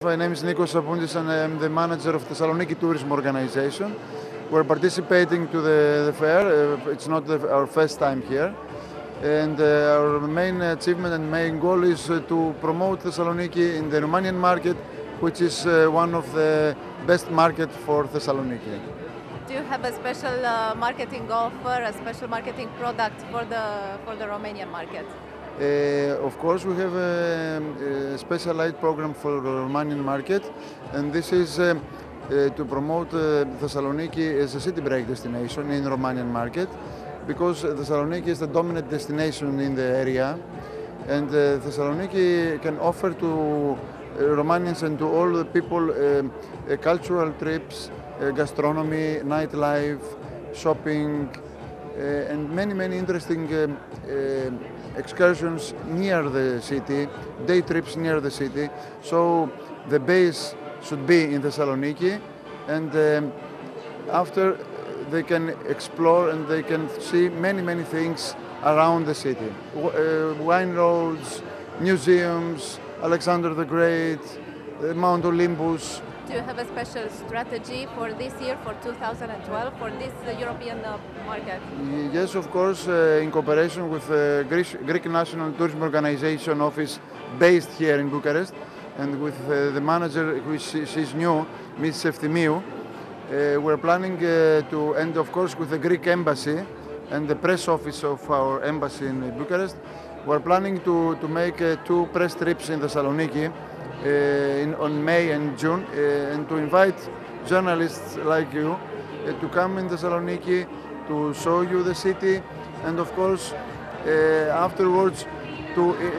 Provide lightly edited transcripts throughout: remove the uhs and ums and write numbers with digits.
My name is Nikos Sapountis and I am the manager of Thessaloniki Tourism Organization. We're participating to the fair. It's not our first time here. And our main achievement and main goal is to promote Thessaloniki in the Romanian market, which is one of the best markets for Thessaloniki. Do you have a special marketing offer, a special marketing product for the Romanian market? Of course, we have a specialized program for the Romanian market, and this is to promote Thessaloniki as a city break destination in the Romanian market, because Thessaloniki is the dominant destination in the area, and Thessaloniki can offer to Romanians and to all the people cultural trips, gastronomy, nightlife, shopping, and many interesting excursions near the city, day trips near the city. So the base should be in Thessaloniki, and after they can explore and they can see many things around the city. Wine roads, museums, Alexander the Great, Mount Olympus. Do you have a special strategy for this year, for 2012, for this European market? Yes, of course, in cooperation with the Greek National Tourism Organization office based here in Bucharest, and with the manager, she's new, Ms. Efthymiou, we're planning to, and of course with the Greek embassy and the press office of our embassy in Bucharest, we're planning to make 2 press trips in Thessaloniki on May and June, and to invite journalists like you to come in Thessaloniki to show you the city, and of course afterwards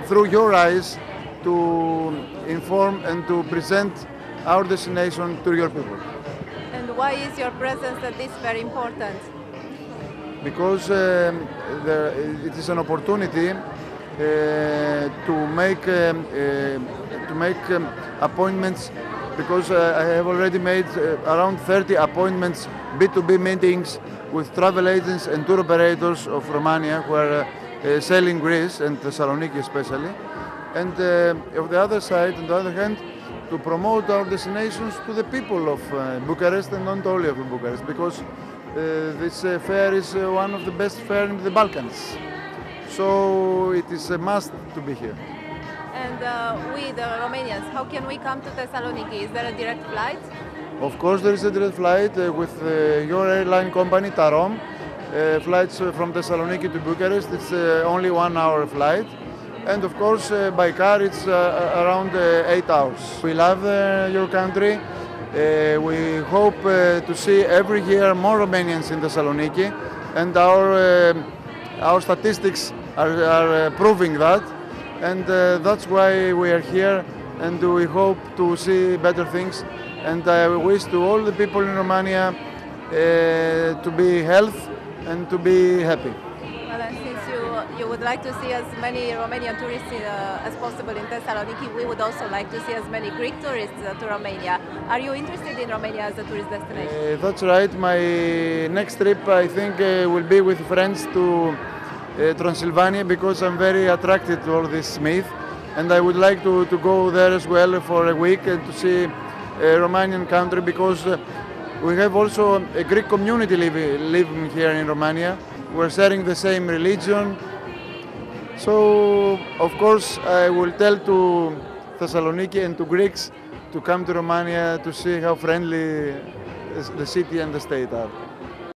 through your eyes to inform and to present our destination to your people. And why is your presence at this very important? Because it is an opportunity to make appointments, because I have already made around 30 appointments, B2B meetings with travel agents and tour operators of Romania who are selling Greece and Thessaloniki especially. And on the other side, on the other hand, to promote our destinations to the people of Bucharest, and not only of Bucharest, because this fair is one of the best fairs in the Balkans. So it is a must to be here. And we, the Romanians, how can we come to Thessaloniki? Is there a direct flight? Of course, there is a direct flight with your airline company, Tarom. Flights from Thessaloniki to Bucharest, it's only 1 hour flight. And of course, by car, it's around 8 hours. We love your country. We hope to see every year more Romanians in Thessaloniki, and our statistics are proving that, and that's why we are here, and we hope to see better things. And I wish to all the people in Romania to be healthy and to be happy. Well, and since you would like to see as many Romanian tourists as possible in Thessaloniki, we would also like to see as many Greek tourists to Romania. Are you interested in Romania as a tourist destination? That's right. My next trip, I think, will be with friends to Transylvania, because I'm very attracted to all this myth, and I would like to go there as well for a week and to see a Romanian country, because we have also a Greek community living here in Romania. We're sharing the same religion. So, of course, I will tell to Thessaloniki and to Greeks to come to Romania to see how friendly the city and the state are.